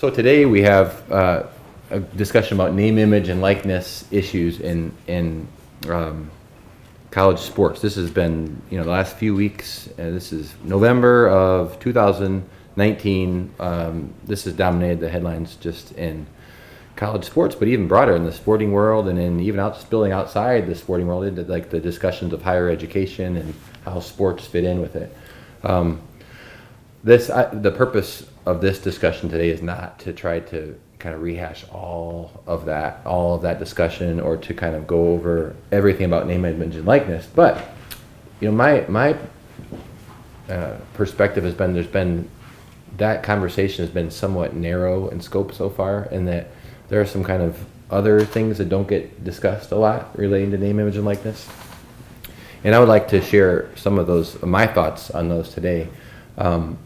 So today we have a discussion about name, image, and likeness issues in college sports. This has been, the last few weeks. This is November of 2019. This has dominated the headlines just in college sports, but even broader in the sporting world, and in even spilling outside the sporting world into like the discussions of higher education and how sports fit in with it. The purpose of this discussion today is not to try to kind of rehash all of that discussion, or to kind of go over everything about name, image, and likeness. But my perspective has been that conversation has been somewhat narrow in scope so far, and that there are some kind of other things that don't get discussed a lot relating to name, image, and likeness. And I would like to share some of my thoughts on those today. I'm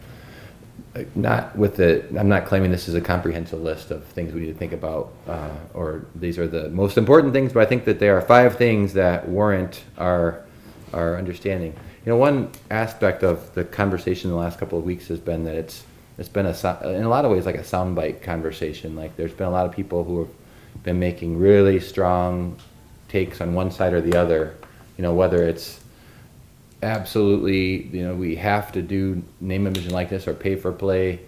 not claiming this is a comprehensive list of things we need to think about, or these are the most important things, but I think that there are 5 things that warrant our understanding. One aspect of the conversation in the last couple of weeks has been that it's been in a lot of ways like a soundbite conversation. Like there's been a lot of people who have been making really strong takes on one side or the other. Whether it's absolutely, we have to do name, image, and likeness or pay for play,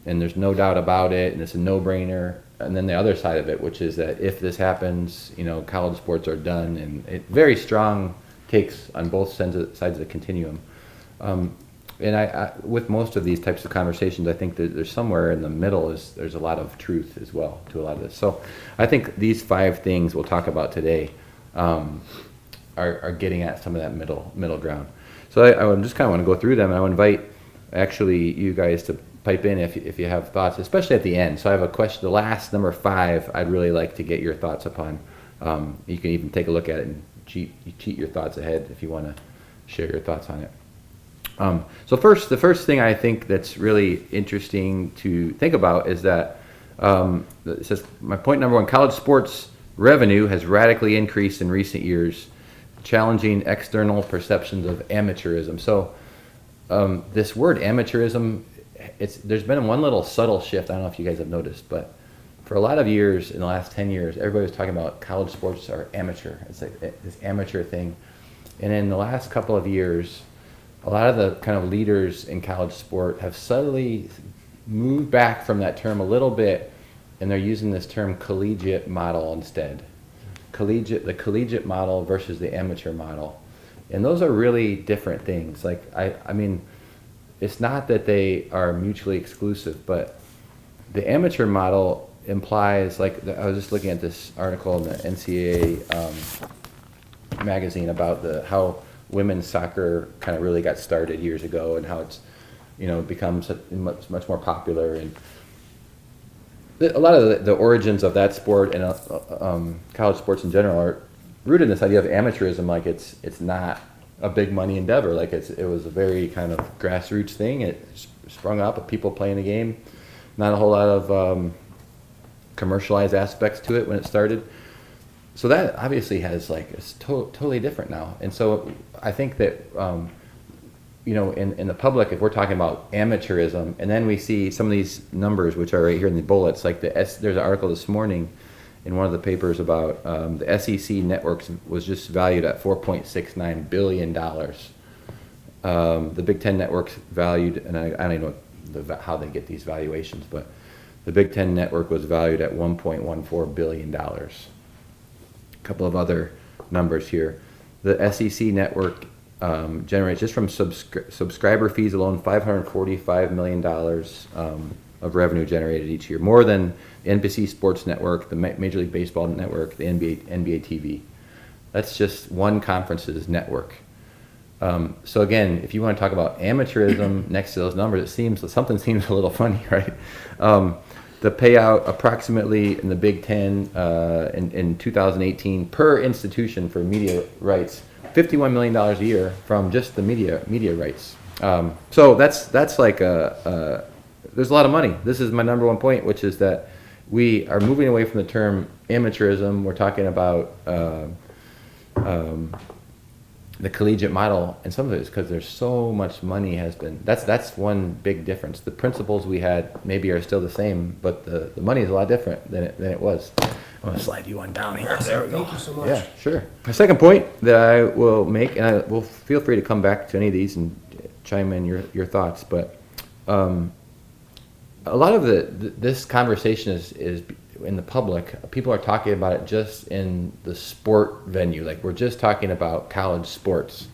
and there's no doubt about it, and it's a no-brainer. And then the other side of it, which is that if this happens, college sports are done, and very strong takes on both sides of the continuum. And I with most of these types of conversations, I think that there's somewhere in the middle there's a lot of truth as well to a lot of this. So I think these 5 things we'll talk about today are getting at some of that middle ground. So I just kind of want to go through them, and I would invite actually you guys to pipe in if you have thoughts, especially at the end. So I have a question. The last number 5, I'd really like to get your thoughts upon. You can even take a look at it and cheat your thoughts ahead if you want to share your thoughts on it. So the first thing I think that's really interesting to think about is that it says, my point number 1, college sports revenue has radically increased in recent years, challenging external perceptions of amateurism. So this word amateurism, there's been one little subtle shift. I don't know if you guys have noticed, but for a lot of years, in the last 10 years, everybody was talking about college sports are amateur. It's like this amateur thing. And in the last couple of years, a lot of the kind of leaders in college sport have subtly moved back from that term a little bit, and they're using this term collegiate model instead. The collegiate model versus the amateur model. And those are really different things. Like, I mean, it's not that they are mutually exclusive, but the amateur model implies, like, I was just looking at this article in the NCAA magazine about how women's soccer kind of really got started years ago, and how it's, become much more popular. And a lot of the origins of that sport and college sports in general are rooted in this idea of amateurism. Like it's not a big money endeavor. Like it was a very kind of grassroots thing. It sprung up of people playing the game. Not a whole lot of commercialized aspects to it when it started. So that obviously has it's totally different now. And so I think that in the public, if we're talking about amateurism, and then we see some of these numbers, which are right here in the bullets, like there's an article this morning in one of the papers about the SEC networks was just valued at $4.69 billion. The Big Ten networks valued, and I don't even know how they get these valuations, but the Big Ten network was valued at $1.14 billion. A couple of other numbers here. The SEC network generates, just from subscriber fees alone, $545 million of revenue generated each year, more than the NBC Sports Network, the Major League Baseball Network, the NBA TV. That's just one conference's network. So again, if you want to talk about amateurism next to those numbers, something seems a little funny, right? The payout approximately in the Big Ten in 2018 per institution for media rights, $51 million a year from just the media rights. So that's like there's a lot of money. This is my number 1 point, which is that we are moving away from the term amateurism. We're talking about the collegiate model, and some of it is because there's so much money has been. That's one big difference. The principles we had maybe are still the same, but the money is a lot different than it was. I'm gonna slide you on down here. There we go. Thank you so much. Yeah, sure. My second point that I will make, and I will feel free to come back to any of these and chime in your thoughts, but a lot of this conversation is in the public. People are talking about it just in the sport venue, like we're just talking about college sports,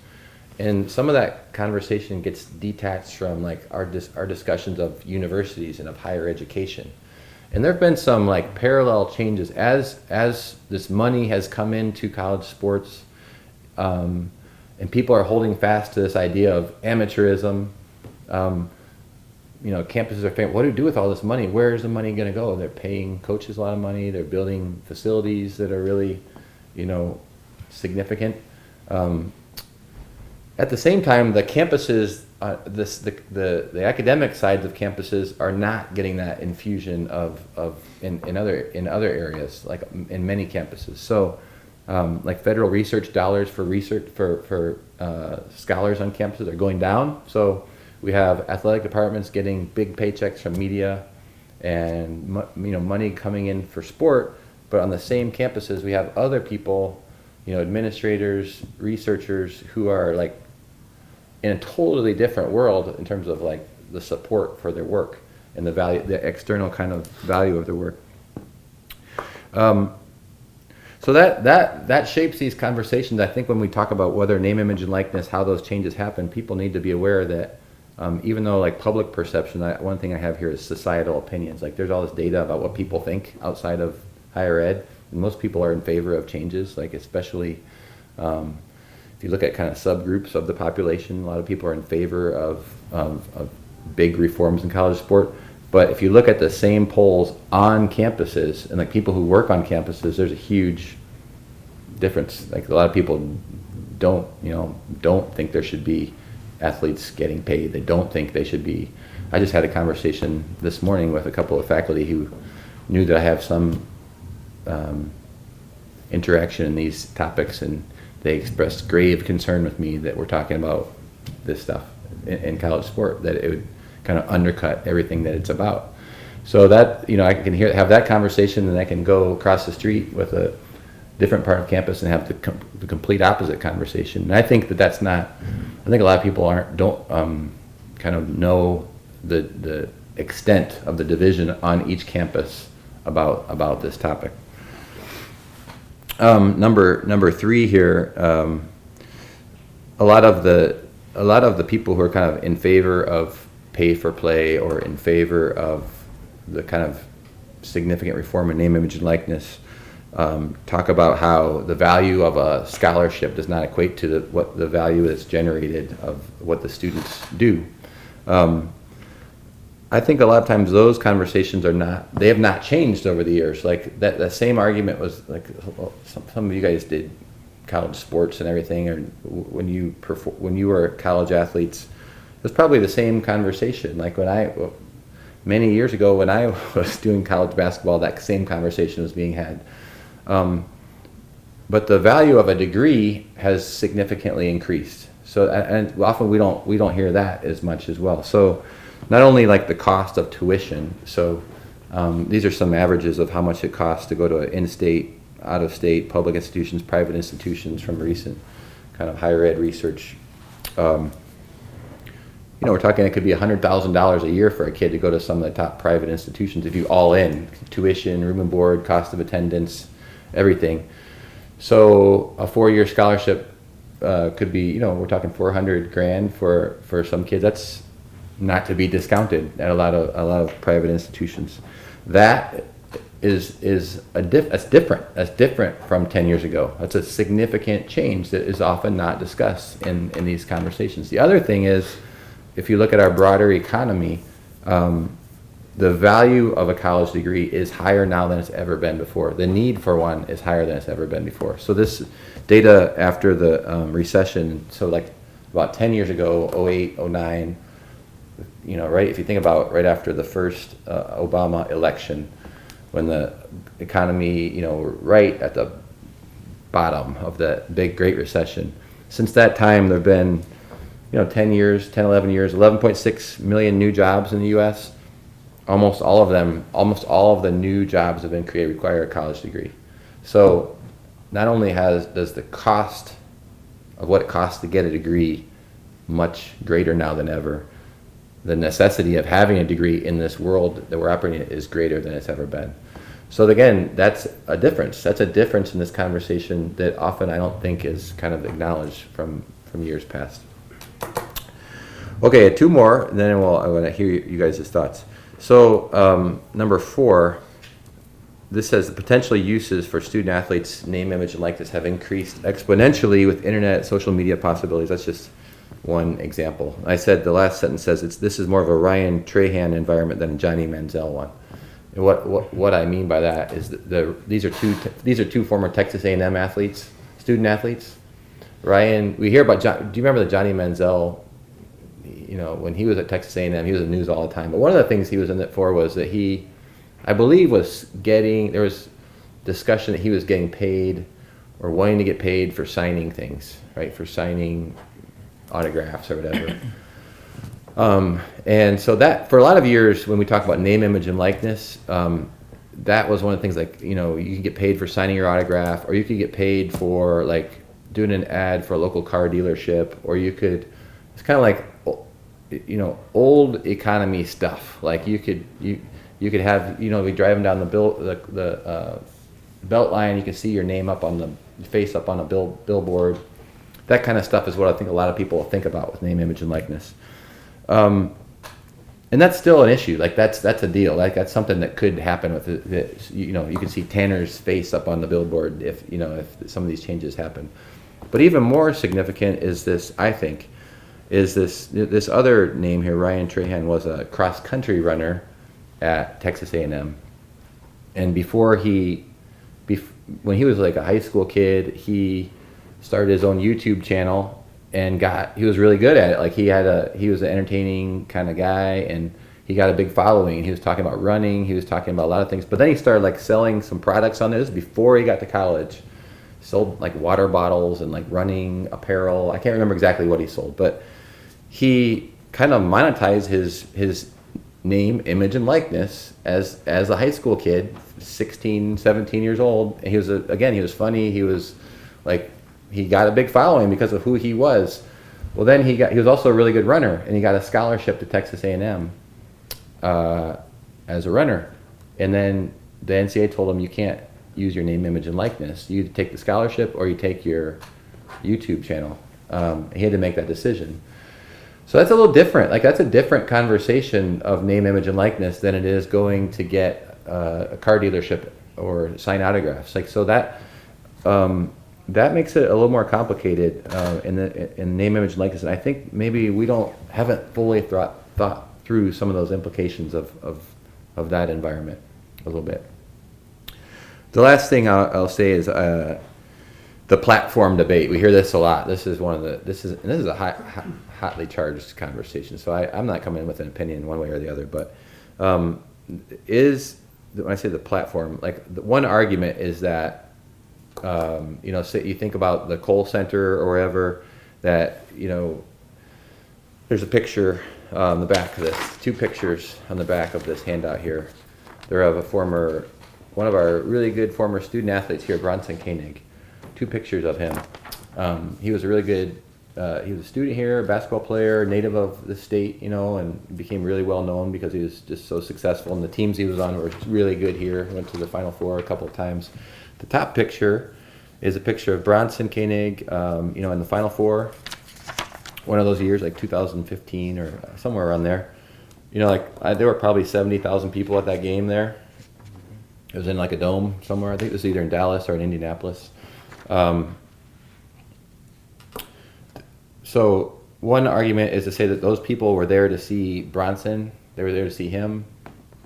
and some of that conversation gets detached from like our discussions of universities and of higher education. And there have been some like parallel changes as this money has come into college sports, and people are holding fast to this idea of amateurism. Campuses are saying, what do we do with all this money? Where is the money going to go? They're paying coaches a lot of money. They're building facilities that are really, significant. At the same time, the campuses, the academic sides of campuses are not getting that infusion in other areas, like in many campuses. So, like federal research dollars for research for scholars on campuses are going down. So we have athletic departments getting big paychecks from media, and money coming in for sport. But on the same campuses, we have other people, administrators, researchers who are like in a totally different world in terms of like the support for their work and the value, the external kind of value of their work. So that shapes these conversations. I think when we talk about whether name, image, and likeness, how those changes happen, people need to be aware that even though like public perception, one thing I have here is societal opinions. Like there's all this data about what people think outside of higher ed, and most people are in favor of changes. Like especially if you look at kind of subgroups of the population, a lot of people are in favor of big reforms in college sport. But if you look at the same polls on campuses and like people who work on campuses, there's a huge difference. Like a lot of people don't think there should be athletes getting paid. They don't think they should be. I just had a conversation this morning with a couple of faculty who knew that I have some interaction in these topics, and they expressed grave concern with me that we're talking about this stuff in college sport, that it would kind of undercut everything that it's about. So that, I can have that conversation, and I can go across the street with a different part of campus and have the complete opposite conversation. And I think that's not, I think a lot of people don't kind of know the extent of the division on each campus about this topic. Number three here, a lot of the people who are kind of in favor of pay for play or in favor of the kind of significant reform in name, image, and likeness talk about how the value of a scholarship does not equate to what the value that's generated of what the students do. I think a lot of times those conversations they have not changed over the years. Like that same argument was like some of you guys did college sports and everything, or when you were college athletes, it was probably the same conversation. Like many years ago when I was doing college basketball, that same conversation was being had. But the value of a degree has significantly increased. So, and often we don't hear that as much as well. So, not only like the cost of tuition. So, these are some averages of how much it costs to go to in-state, out-of-state, public institutions, private institutions from recent kind of higher ed research. We're talking it could be $100,000 a year for a kid to go to some of the top private institutions if you all in tuition, room and board, cost of attendance, everything. So a 4-year scholarship could be, we're talking $400,000 for some kids. That's not to be discounted at a lot of private institutions. That is different. That's different from 10 years ago. That's a significant change that is often not discussed in these conversations. The other thing is, if you look at our broader economy, the value of a college degree is higher now than it's ever been before. The need for one is higher than it's ever been before. So this data after the recession, so like about 10 years ago, 08, 09, right, if you think about right after the first Obama election, when the economy, right at the bottom of the big Great Recession, Since that time, there have been, 10 years, 10, 11 years, 11.6 million new jobs in the U.S. Almost all of the new jobs have been created require a college degree. So not only does the cost of what it costs to get a degree much greater now than ever, the necessity of having a degree in this world that we're operating in is greater than it's ever been. So again, that's a difference. That's a difference in this conversation that often I don't think is kind of acknowledged from years past. Okay, two more, and then I want to hear you guys' thoughts. So number 4, this says the potential uses for student athletes' name, image, and likeness have increased exponentially with internet, social media possibilities. That's just one example. I said the last sentence says this is more of a Ryan Trahan environment than a Johnny Manziel one. And what I mean by that is that these are two former Texas A&M athletes, student athletes. Ryan, we hear about do you remember the Johnny Manziel? When he was at Texas A&M, he was in the news all the time. But one of the things he was in it for was that he, I believe, there was discussion that he was getting paid or wanting to get paid for signing things, right? For signing autographs or whatever. And so that, for a lot of years, when we talk about name, image, and likeness, that was one of the things, like, you could get paid for signing your autograph, or you could get paid for, like, doing an ad for a local car dealership, or it's kind of like, old economy stuff. Like you could have, be driving down the belt line, you can see your name up on the face up on a billboard. That kind of stuff is what I think a lot of people think about with name, image, and likeness. And that's still an issue. Like that's a deal. Like that's something that could happen with it. You could see Tanner's face up on the billboard if some of these changes happen. But even more significant is this, I think, is this other name here. Ryan Trahan was a cross country runner at Texas A&M, and when he was like a high school kid, he started his own YouTube channel and he was really good at it. Like he was an entertaining kind of guy, and he got a big following, and he was talking about running, he was talking about a lot of things. But then he started like selling some products on this before he got to college. Sold like water bottles and like running apparel. I can't remember exactly what he sold, but he kind of monetized his name, image, and likeness as a high school kid, 16, 17 years old. And he was funny. He was like, he got a big following because of who he was. Well, then he was also a really good runner, and he got a scholarship to Texas A&M as a runner. And then the NCAA told him, you can't use your name, image, and likeness. You either take the scholarship or you take your YouTube channel. He had to make that decision. So that's a little different. Like that's a different conversation of name, image, and likeness than it is going to get a car dealership or sign autographs. Like so that makes it a little more complicated in name, image, and likeness. And I think maybe we haven't fully thought through some of those implications of that environment a little bit. The last thing I'll say is the platform debate. We hear this a lot. This is a hotly charged conversation. So I'm not coming in with an opinion one way or the other. But when I say the platform, like the one argument is that say you think about the Kohl Center or wherever, that there's a picture on the back of this. 2 pictures on the back of this handout here. They're of one of our really good former student athletes here, Bronson Koenig. 2 pictures of him. He was a really good, he was a student here, a basketball player, native of the state, and became really well known because he was just so successful. And the teams he was on were really good here. Went to the Final Four a couple of times. The top picture is a picture of Bronson Koenig, in the Final Four. One of those years, like 2015 or somewhere around there. There were probably 70,000 people at that game there. It was in like a dome somewhere. I think it was either in Dallas or in Indianapolis. So one argument is to say that those people were there to see Bronson. They were there to see him,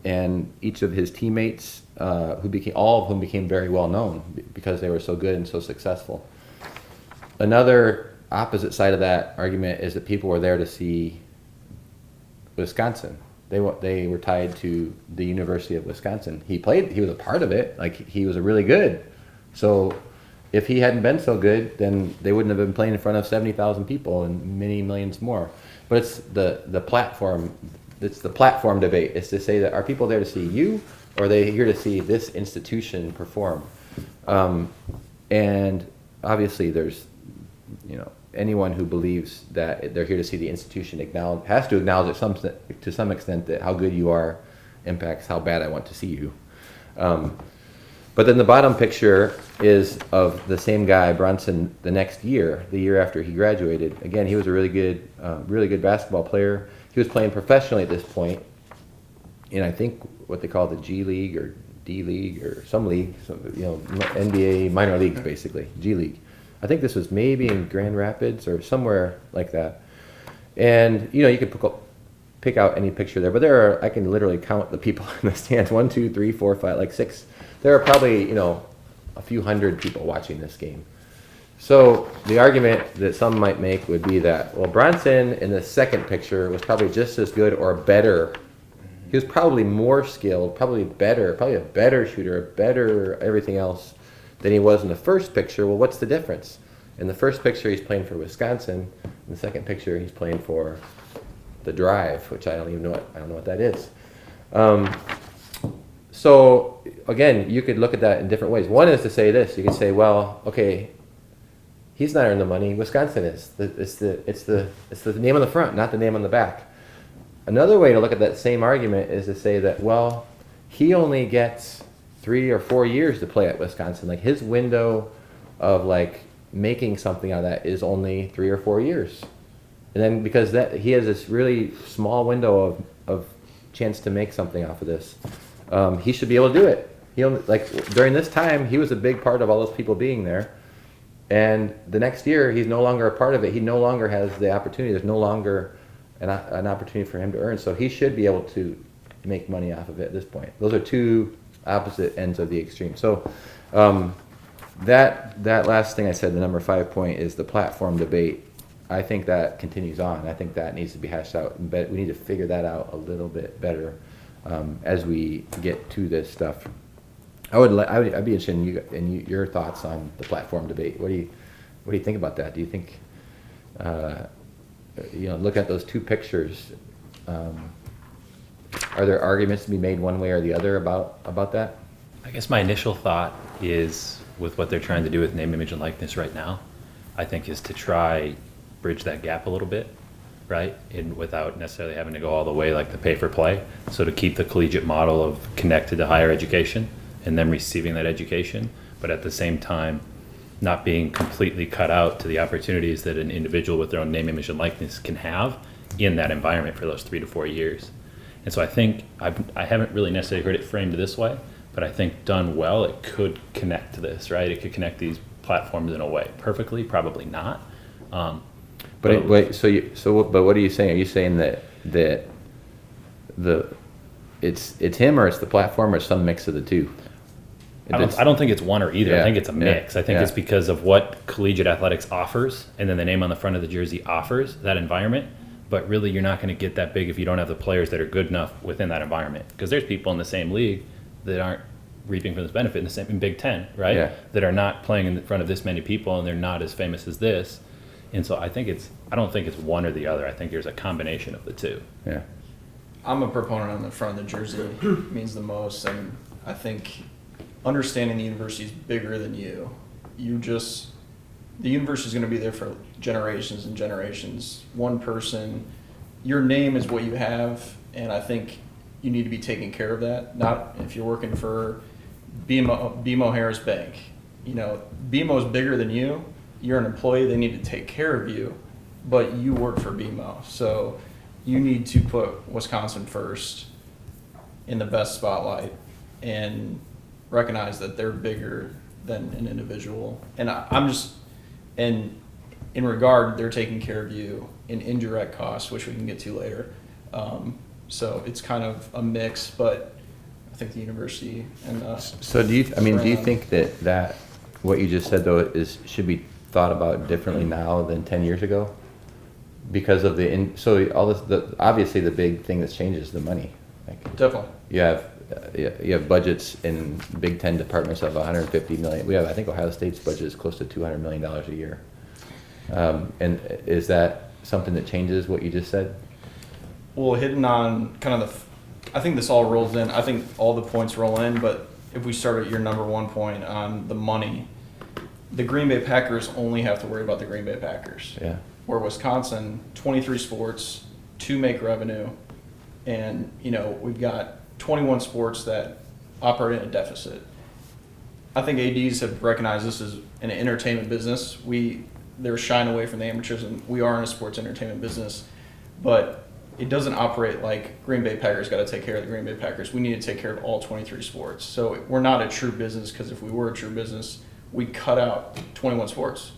and each of his teammates, all of whom became very well known because they were so good and so successful. Another opposite side of that argument is that people were there to see Wisconsin. They were tied to the University of Wisconsin. He was a part of it. Like he was really good. So if he hadn't been so good, then they wouldn't have been playing in front of 70,000 people and many millions more. But it's the platform. It's the platform debate. It's to say that are people there to see you, or are they here to see this institution perform? And obviously, there's anyone who believes that they're here to see the institution has to acknowledge to some extent that how good you are impacts how bad I want to see you. But then the bottom picture is of the same guy, Brunson, the next year, the year after he graduated. Again, he was a really good basketball player. He was playing professionally at this point in, I think, what they call the G League or D League or some league, NBA minor leagues, basically, G League. I think this was maybe in Grand Rapids or somewhere like that. And, you could pick out any picture there, but I can literally count the people in the stands, 1, 2, 3, 4, 5, like 6. There are probably, a few hundred people watching this game. So the argument that some might make would be that, well, Bronson in the second picture was probably just as good or better. He was probably more skilled, probably a better shooter, better everything else than he was in the first picture. Well, what's the difference? In the first picture, he's playing for Wisconsin. In the second picture, he's playing for the Drive, which I don't know what that is. So again, you could look at that in different ways. One is to say this: you could say, well, okay, he's not earning the money. Wisconsin is. It's the name on the front, not the name on the back. Another way to look at that same argument is to say that, well, he only gets 3 or 4 years to play at Wisconsin. Like his window of like making something out of that is only 3 or 4 years. And then because he has this really small window of chance to make something off of this, he should be able to do it. During this time, he was a big part of all those people being there. And the next year, he's no longer a part of it. He no longer has the opportunity. There's no longer an opportunity for him to earn. So he should be able to make money off of it at this point. Those are two opposite ends of the extreme. So that last thing I said, the number 5 point, is the platform debate. I think that continues on. I think that needs to be hashed out. But we need to figure that out a little bit better as we get to this stuff. I'd be interested in your thoughts on the platform debate. What do you think about that? Do you think look at those two pictures? Are there arguments to be made one way or the other about that? I guess my initial thought is, with what they're trying to do with name, image, and likeness right now, I think is to try bridge that gap a little bit, right? And without necessarily having to go all the way like the pay for play. So to keep the collegiate model of connected to higher education and then receiving that education, but at the same time not being completely cut out to the opportunities that an individual with their own name, image, and likeness can have in that environment for those 3 to 4 years. And so I think I haven't really necessarily heard it framed this way, but I think done well, it could connect to this, right? It could connect these platforms in a way. Perfectly, probably not. But what are you saying? Are you saying that it's him, or it's the platform, or some mix of the two? I don't think it's one or either. Yeah, I think it's a mix. I think it's because of what collegiate athletics offers, and then the name on the front of the jersey offers that environment. But really, you're not going to get that big if you don't have the players that are good enough within that environment. Because there's people in the same league that aren't reaping from this benefit in Big Ten, right? Yeah. That are not playing in front of this many people, and they're not as famous as this. And so I don't think it's one or the other. I think there's a combination of the two. Yeah. I'm a proponent on the front of the jersey means the most, and I think understanding the university is bigger than you. The university is going to be there for generations and generations. One person, your name is what you have, and I think you need to be taking care of that. Not if you're working for BMO Harris Bank. BMO is bigger than you. You're an employee. They need to take care of you, but you work for BMO. So you need to put Wisconsin first in the best spotlight and recognize that they're bigger than an individual. And and in regard, they're taking care of you in indirect costs, which we can get to later. So it's kind of a mix, but I think the university and So do you think that what you just said though should be thought about differently now than 10 years ago? Because of obviously the big thing that's changed is the money. Definitely. You have you have budgets in Big Ten departments of 150 million. We have, I think Ohio State's budget is close to $200 million a year. And is that something that changes what you just said? Well, hitting on kind of I think this all rolls in. I think all the points roll in, but if we start at your number one point on the money, the Green Bay Packers only have to worry about the Green Bay Packers. Yeah. Where Wisconsin, 23 sports, 2 make revenue, and we've got 21 sports that operate in a deficit. I think ADs have recognized this as an entertainment business. They're shying away from the amateurs, and we are in a sports entertainment business, but it doesn't operate like Green Bay Packers got to take care of the Green Bay Packers. We need to take care of all 23 sports. So we're not a true business, because if we were a true business, we'd cut out 21 sports.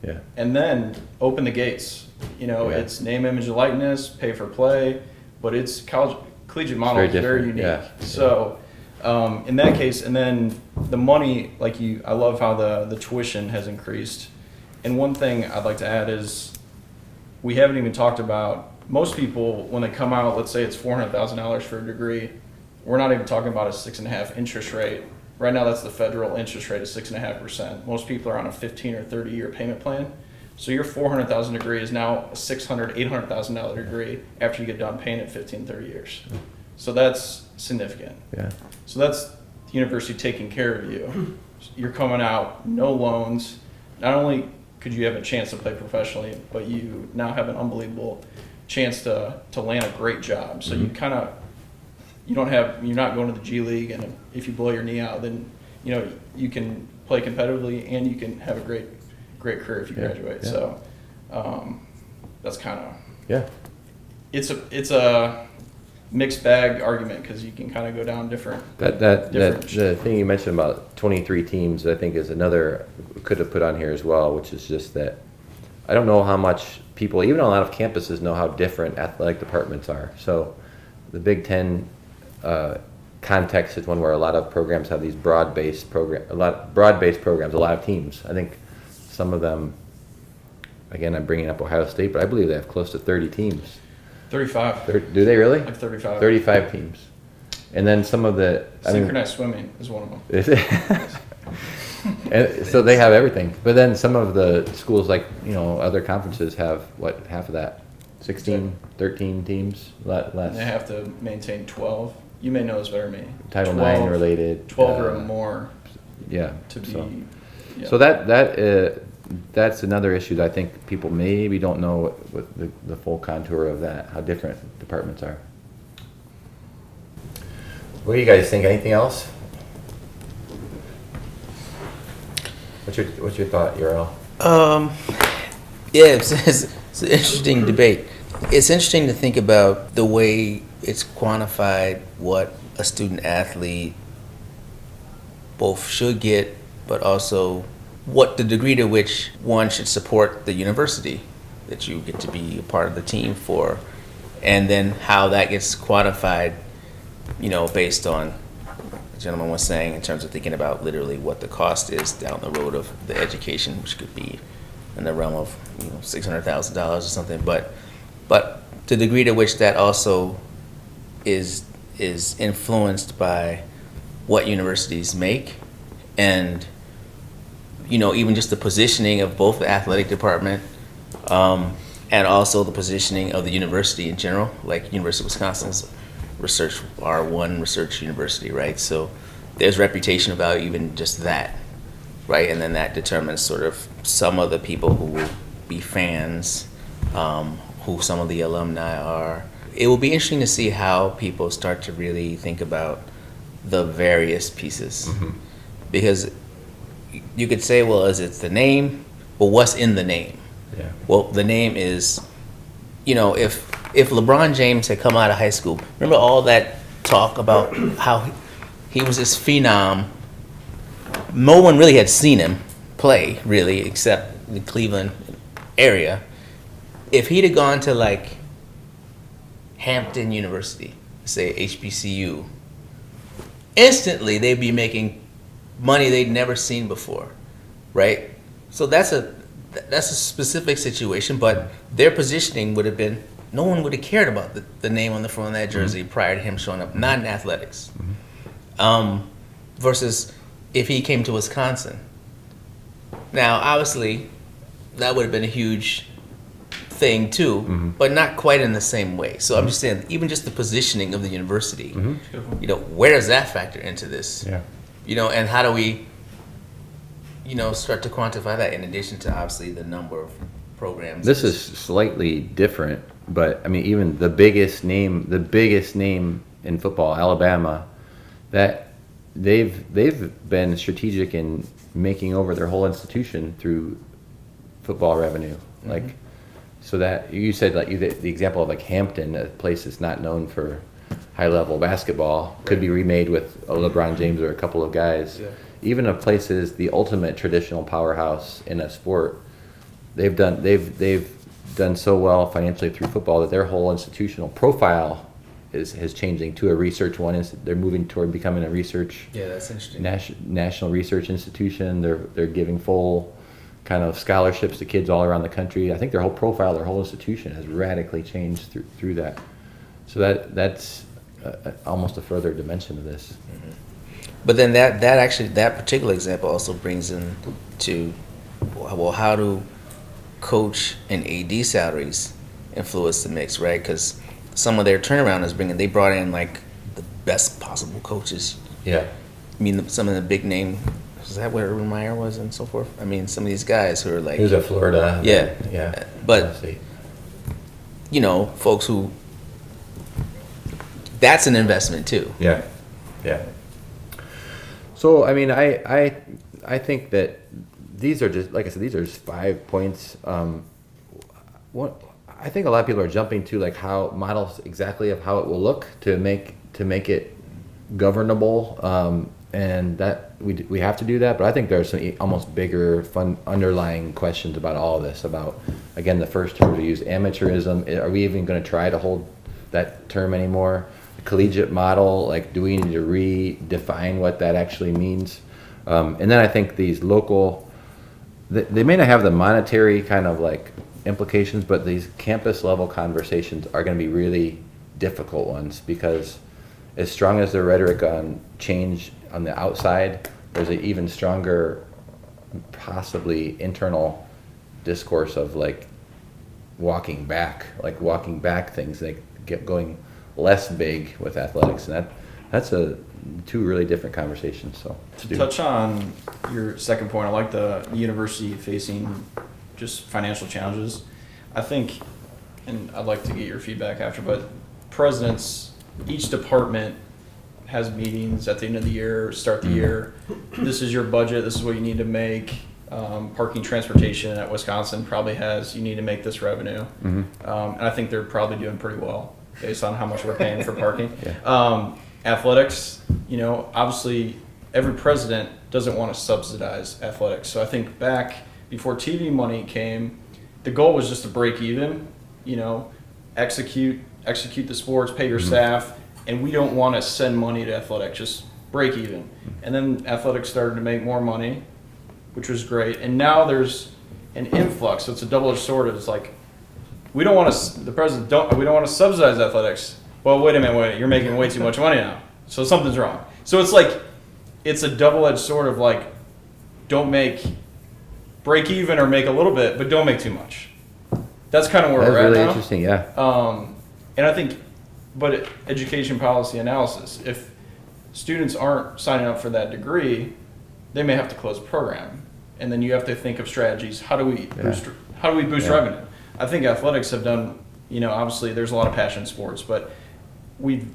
Yeah. And then open the gates. It's name, image, and likeness, pay for play, but it's collegiate model is very different. unique. Yeah. So in that case, and then the money, I love how the tuition has increased. And one thing I'd like to add is we haven't even talked about, most people, when they come out, let's say it's $400,000 for a degree, we're not even talking about a 6.5% interest rate. Right now, that's the federal interest rate of 6.5%. Most people are on a 15 or 30-year payment plan. So your $400,000 degree is now a $600,000, $800,000 degree after you get done paying it 15, 30 years. So that's significant. Yeah. So that's the university taking care of you. You're coming out, no loans. Not only could you have a chance to play professionally, but you now have an unbelievable chance to land a great job. So you kind of, you're not going to the G League, and if you blow your knee out, then you can play competitively and you can have a great career if you graduate. Yeah. So that's kind of, Yeah. it's a mixed bag argument, because you can kind of go down different. The thing you mentioned about 23 teams, I think, is another could have put on here as well, which is just that I don't know how much people, even on a lot of campuses, know how different athletic departments are. So the Big Ten context is one where a lot of programs have these broad-based programs, a lot of teams. I think some of them, again, I'm bringing up Ohio State, but I believe they have close to 30 teams. 35. Do they really? Like 35. 35 teams. And then some of the... Synchronized swimming is one of them. Is it? And so they have everything. But then some of the schools, like, other conferences have, half of that? 16, 13 teams? Less. And they have to maintain 12. You may know this better than me. Title 12, IX related. 12 or more Yeah. to be... So, yeah. so that's another issue that I think people maybe don't know what the full contour of that, how different departments are. What do you guys think? Anything else? What's your thought, Uriel? Yeah, it's an interesting debate. It's interesting to think about the way it's quantified what a student athlete both should get, but also what the degree to which one should support the university that you get to be a part of the team for, and then how that gets quantified, based on the gentleman was saying in terms of thinking about literally what the cost is down the road of the education, which could be in the realm of $600,000 or something, but the degree to which that also is influenced by what universities make, and even just the positioning of both the athletic department and also the positioning of the university in general, like University of Wisconsin's research R1 research university, right? So there's reputational value, even just that, right? And then that determines sort of some of the people who will be fans, who some of the alumni are. It will be interesting to see how people start to really think about the various pieces. Mm-hmm. Because you could say, well, is it the name? Well, what's in the name? Yeah. Well, the name is, if LeBron James had come out of high school, remember all that talk about how he was this phenom. No one really had seen him play, really, except the Cleveland area. If he'd have gone to, like, Hampton University, say HBCU, instantly they'd be making money they'd never seen before, right? So that's a specific situation, but their positioning would have been, no one would have cared about the name on the front of that jersey prior to him showing up, not in athletics. Mm-hmm. versus if he came to Wisconsin. Now, obviously, that would have been a huge thing too, but not quite in the same way. So I'm just saying, even just the positioning of the university, you know, where does that factor into this? Yeah. You know, and how do we, you know, start to quantify that in addition to obviously the number of programs? This is slightly different, but I mean, even the biggest name in football, Alabama, that they've been strategic in making over their whole institution through football revenue. Like, so that you said, like the example of like Hampton, a place that's not known for high level basketball, could be remade with a LeBron James or a couple of guys. Yeah. Even a place is the ultimate traditional powerhouse in a sport. They've done so well financially through football that their whole institutional profile is changing to a research one. They're moving toward becoming a research Yeah, that's interesting. national research institution. They're giving full kind of scholarships to kids all around the country. I think their whole profile, their whole institution has radically changed through that. So that's almost a further dimension of this. But then that particular example also brings in to, well, how do coach and AD salaries influence the mix, right? Because some of their turnaround is they brought in like the best possible coaches. Yeah. I mean, some of the big name, is that where Urban Meyer was and so forth? I mean, some of these guys who are like, He was at Florida. Yeah. Yeah. But, you know, folks who, that's an investment too. Yeah, yeah. So I mean, I think that these are just, like I said, these are just 5 points. What I think a lot of people are jumping to like how models exactly of how it will look to make it governable, and that we have to do that. But I think there's some almost bigger, fun underlying questions about all of this. About, again, the first term we use, amateurism. Are we even going to try to hold that term anymore? Collegiate model, like, do we need to redefine what that actually means? And then I think these local, they may not have the monetary kind of like implications, but these campus level conversations are going to be really difficult ones, because as strong as the rhetoric on change on the outside, there's an even stronger, possibly internal discourse of like walking back things, like get going less big with athletics, and that's two really different conversations. So To touch on your second point, I like the university facing just financial challenges. I think, and I'd like to get your feedback after, but presidents, each department has meetings at the end of the year, start the year. This is your budget. This is what you need to make. Parking transportation at Wisconsin probably has, you need to make this revenue. And I think they're probably doing pretty well based on how much we're paying for parking. Athletics, you know, obviously every president doesn't want to subsidize athletics. So I think back before TV money came, the goal was just to break even, you know, execute the sports, pay your staff, and we don't want to send money to athletics, just break even. And then athletics started to make more money, which was great. And now there's an influx, so it's a double-edged sword. It's like, we don't want to, we don't want to subsidize athletics. Well, wait a minute, you're making way too much money now. So something's wrong. So it's like, it's a double-edged sword of like, break even or make a little bit, but don't make too much. That's kind of where that's we're at really now. interesting. Yeah. And I think, but education policy analysis, if students aren't signing up for that degree, they may have to close a program. And then you have to think of strategies. How do we boost revenue? I think athletics have done, you know, obviously there's a lot of passion in sports, but we've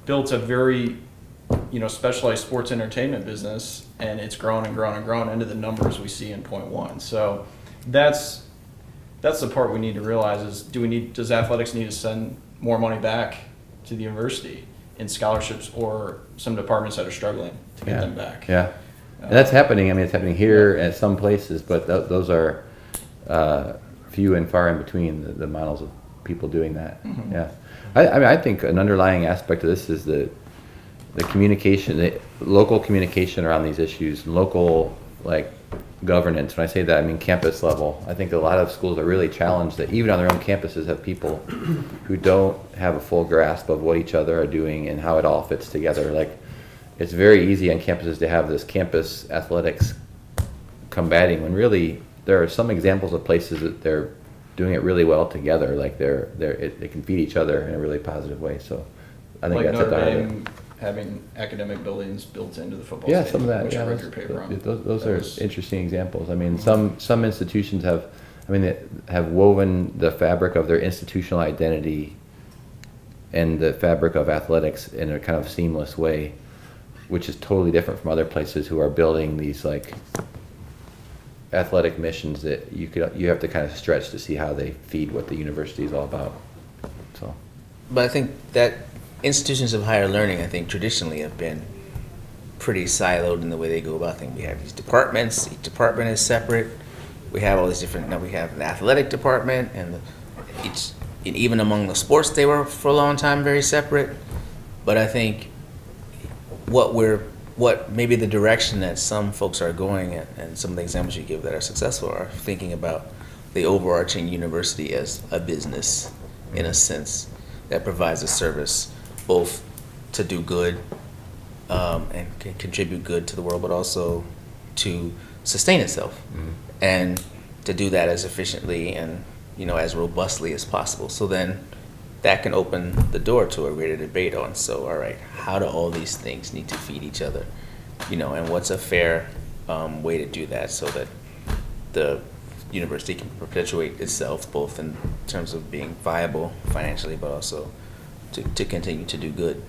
built a very, you know, specialized sports entertainment business, and it's grown and grown and grown into the numbers we see in point one. So that's the part we need to realize is, does athletics need to send more money back to the university in scholarships, or some departments that are struggling to get them back? Yeah. And that's happening. I mean, it's happening here at some places, but those are few and far in between, the models of people doing that. Yeah. I mean, I think an underlying aspect of this is the communication, the local communication around these issues, and local like governance. When I say that, I mean campus level. I think a lot of schools are really challenged that even on their own campuses have people who don't have a full grasp of what each other are doing and how it all fits together. Like, it's very easy on campuses to have this campus athletics combating when really there are some examples of places that they're doing it really well together. Like they can feed each other in a really positive way. So I think Like that's at the Notre heart of it. Dame having academic buildings built into the football Yeah, stadium, some of that. which Yeah, I read your paper on. those That are was- interesting examples. I mean, some institutions have, I mean, they have woven the fabric of their institutional identity and the fabric of athletics in a kind of seamless way, which is totally different from other places who are building these like athletic missions that you have to kind of stretch to see how they feed what the university is all about. So. But I think that institutions of higher learning, I think traditionally have been pretty siloed in the way they go about things. We have these departments, each department is separate. We have all these different, now we have an athletic department and and even among the sports, they were for a long time very separate. But I think what maybe the direction that some folks are going at, and some of the examples you give that are successful are thinking about the overarching university as a business in a sense that provides a service both to do good and can contribute good to the world, but also to sustain itself and to do that as efficiently and as robustly as possible. So then that can open the door to a greater debate on, so all right, how do all these things need to feed each other, and what's a fair way to do that so that the university can perpetuate itself both in terms of being viable financially, but also to continue to do good.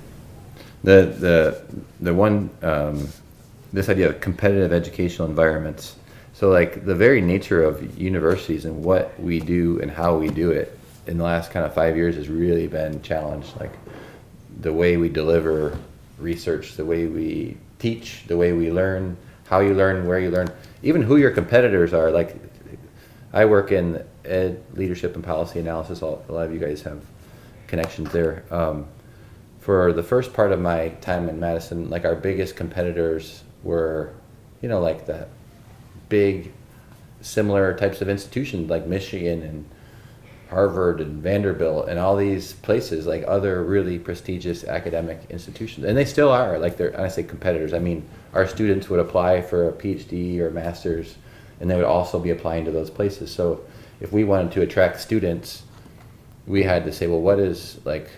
The one this idea of competitive educational environments. So like the very nature of universities and what we do and how we do it in the last kind of 5 years has really been challenged. Like the way we deliver research, the way we teach, the way we learn, how you learn, where you learn, even who your competitors are. Like I work in ed leadership and policy analysis. A lot of you guys have connections there. For the first part of my time in Madison, like our biggest competitors were, like the big similar types of institutions like Michigan and Harvard and Vanderbilt and all these places, like other really prestigious academic institutions. And they still are, like when I say competitors, I mean our students would apply for a PhD or master's and they would also be applying to those places. So if we wanted to attract students, we had to say, well, what is like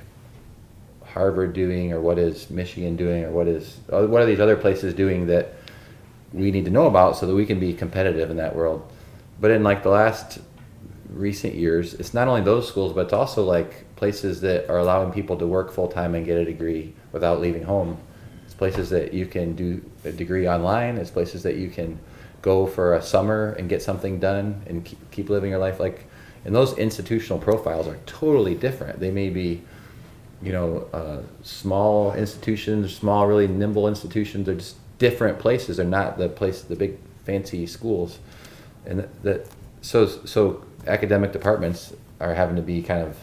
Harvard doing, or what is Michigan doing, or what are these other places doing that we need to know about so that we can be competitive in that world. But in like the last recent years, it's not only those schools, but it's also like places that are allowing people to work full time and get a degree without leaving home. It's places that you can do a degree online. It's places that you can go for a summer and get something done and keep living your life. Like, and those institutional profiles are totally different. They may be, small institutions, small, really nimble institutions. They're just different places. They're not the big fancy schools. And so academic departments are having to be kind of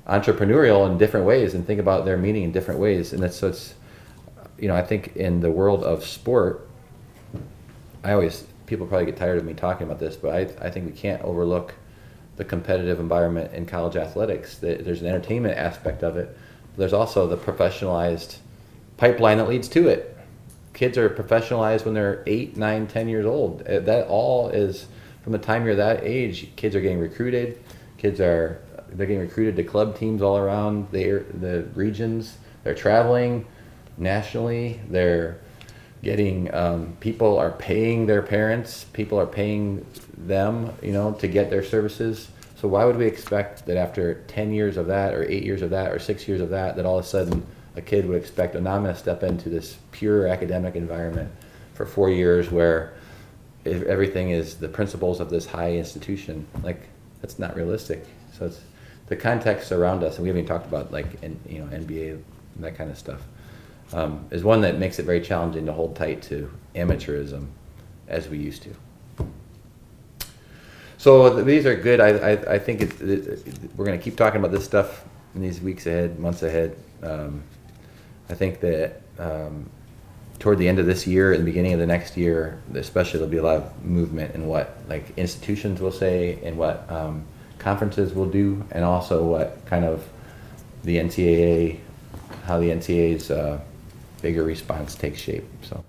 entrepreneurial in different ways and think about their meaning in different ways. And it's I think in the world of sport, people probably get tired of me talking about this, but I think we can't overlook the competitive environment in college athletics. There's an entertainment aspect of it. But there's also the professionalized pipeline that leads to it. Kids are professionalized when they're 8, 9, 10 years old. That all is from the time you're that age. Kids are getting recruited. They're getting recruited to club teams all around the regions. They're traveling nationally. They're getting people are paying their parents. People are paying them, to get their services. So why would we expect that after 10 years of that, or 8 years of that, or 6 years of that all of a sudden a kid would expect, now I'm going to step into this pure academic environment for 4 years where everything is the principles of this high institution. Like, that's not realistic. So it's the context around us, and we haven't even talked about like NBA and that kind of stuff, is one that makes it very challenging to hold tight to amateurism as we used to. So these are good. I think we're going to keep talking about this stuff in these weeks ahead, months ahead. I think that toward the end of this year and the beginning of the next year, especially, there'll be a lot of movement in what like institutions will say and what conferences will do, and also what kind of the NCAA, how the NCAA's bigger response takes shape, so.